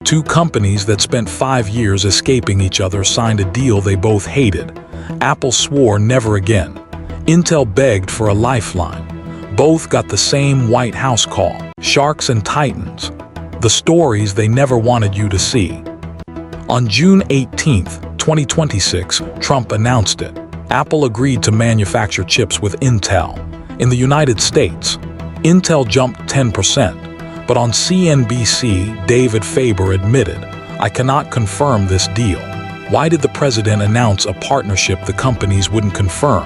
Two companies that spent 5 years escaping each other signed a deal they both hated. Apple swore never again. Intel begged for a lifeline. Both got the same White House call. Sharks and titans. The stories they never wanted you to see. On June 18, 2026, Trump announced it. Apple agreed to manufacture chips with Intel. In the United States, Intel jumped 10%, but on CNBC, David Faber admitted, "I cannot confirm this deal." Why did the president announce a partnership the companies wouldn't confirm?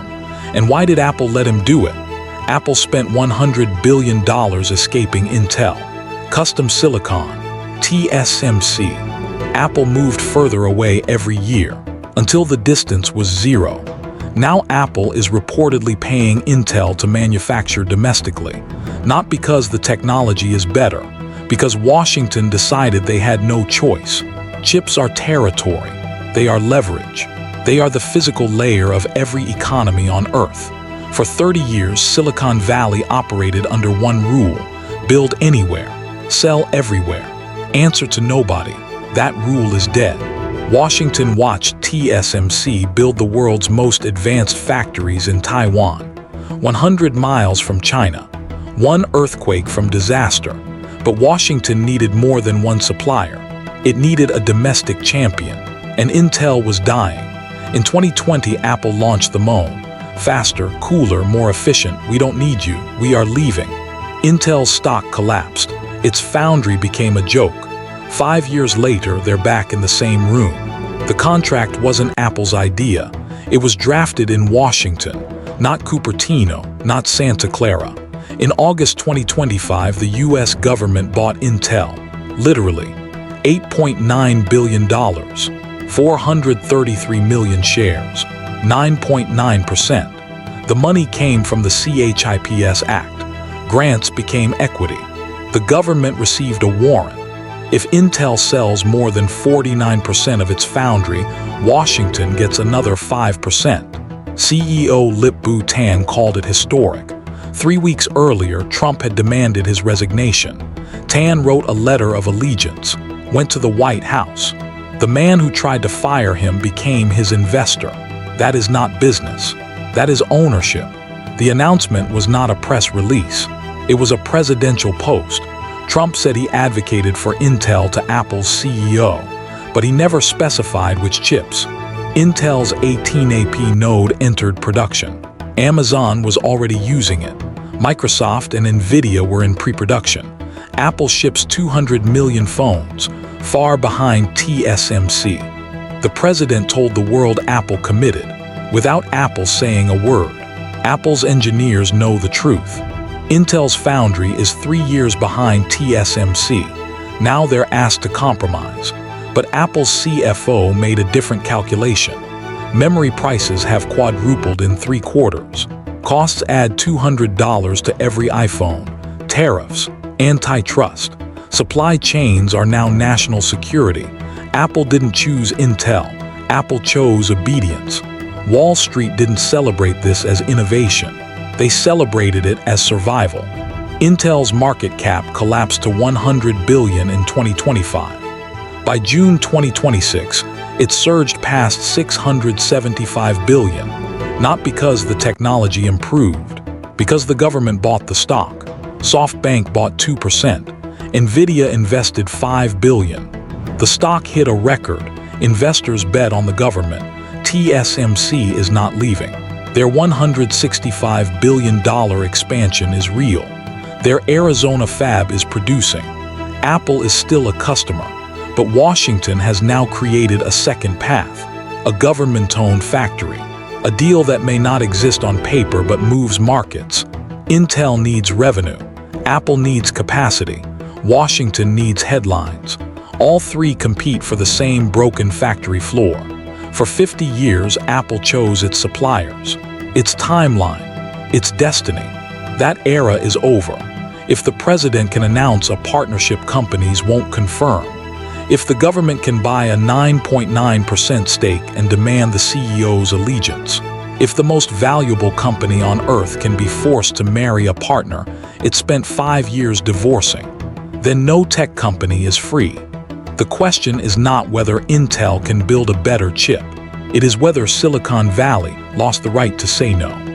And why did Apple let him do it? Apple spent $100 billion escaping Intel. Custom silicon, TSMC. Apple moved further away every year, until the distance was zero. Now Apple is reportedly paying Intel to manufacture domestically, not because the technology is better, because Washington decided they had no choice. Chips are territory. They are leverage. They are the physical layer of every economy on Earth. For 30 years, Silicon Valley operated under one rule: build anywhere, sell everywhere, answer to nobody. That rule is dead. Washington watched TSMC build the world's most advanced factories in Taiwan, 100 miles from China, one earthquake from disaster. But Washington needed more than one supplier. It needed a domestic champion, and Intel was dying. In 2020, Apple launched the Moan. Faster, cooler, more efficient. We don't need you. We are leaving. Intel's stock collapsed. Its Foundry became a joke. 5 years later, they're back in the same room. The contract wasn't Apple's idea. It was drafted in Washington, not Cupertino, not Santa Clara. In August 2025, the US government bought Intel. Literally, $8.9 billion, 433 million shares, 9.9%. The money came from the CHIPS Act. Grants became equity. The government received a warrant. If Intel sells more than 49% of its foundry, Washington gets another 5%. CEO Lip-Bu Tan called it historic. 3 weeks earlier, Trump had demanded his resignation. Tan wrote a letter of allegiance, went to the White House. The man who tried to fire him became his investor. That is not business. That is ownership. The announcement was not a press release. It was a presidential post. Trump said he advocated for Intel to Apple's CEO, but he never specified which chips. Intel's 18AP node entered production. Amazon was already using it. Microsoft and Nvidia were in pre-production. Apple ships 200 million phones, far behind TSMC. The president told the world Apple committed, without Apple saying a word. Apple's engineers know the truth. Intel's Foundry is 3 years behind TSMC. Now they're asked to compromise. But Apple's CFO made a different calculation. Memory prices have quadrupled in 3 quarters. Costs add $200 to every iPhone. Tariffs, antitrust. Supply chains are now national security. Apple didn't choose Intel. Apple chose obedience. Wall Street didn't celebrate this as innovation. They celebrated it as survival. Intel's market cap collapsed to $100 billion in 2025. By June 2026, it surged past $675 billion, not because the technology improved, because the government bought the stock. SoftBank bought 2%. Nvidia invested $5 billion. The stock hit a record. Investors bet on the government. TSMC is not leaving. Their $165 billion expansion is real. Their Arizona fab is producing. Apple is still a customer, but Washington has now created a second path, a government-owned factory, a deal that may not exist on paper but moves markets. Intel needs revenue. Apple needs capacity. Washington needs headlines. All three compete for the same broken factory floor. For 50 years, Apple chose its suppliers, its timeline, its destiny. That era is over. If the president can announce a partnership, companies won't confirm. If the government can buy a 9.9% stake and demand the CEO's allegiance. If the most valuable company on earth can be forced to marry a partner it spent 5 years divorcing, then no tech company is free. The question is not whether Intel can build a better chip. It is whether Silicon Valley lost the right to say no.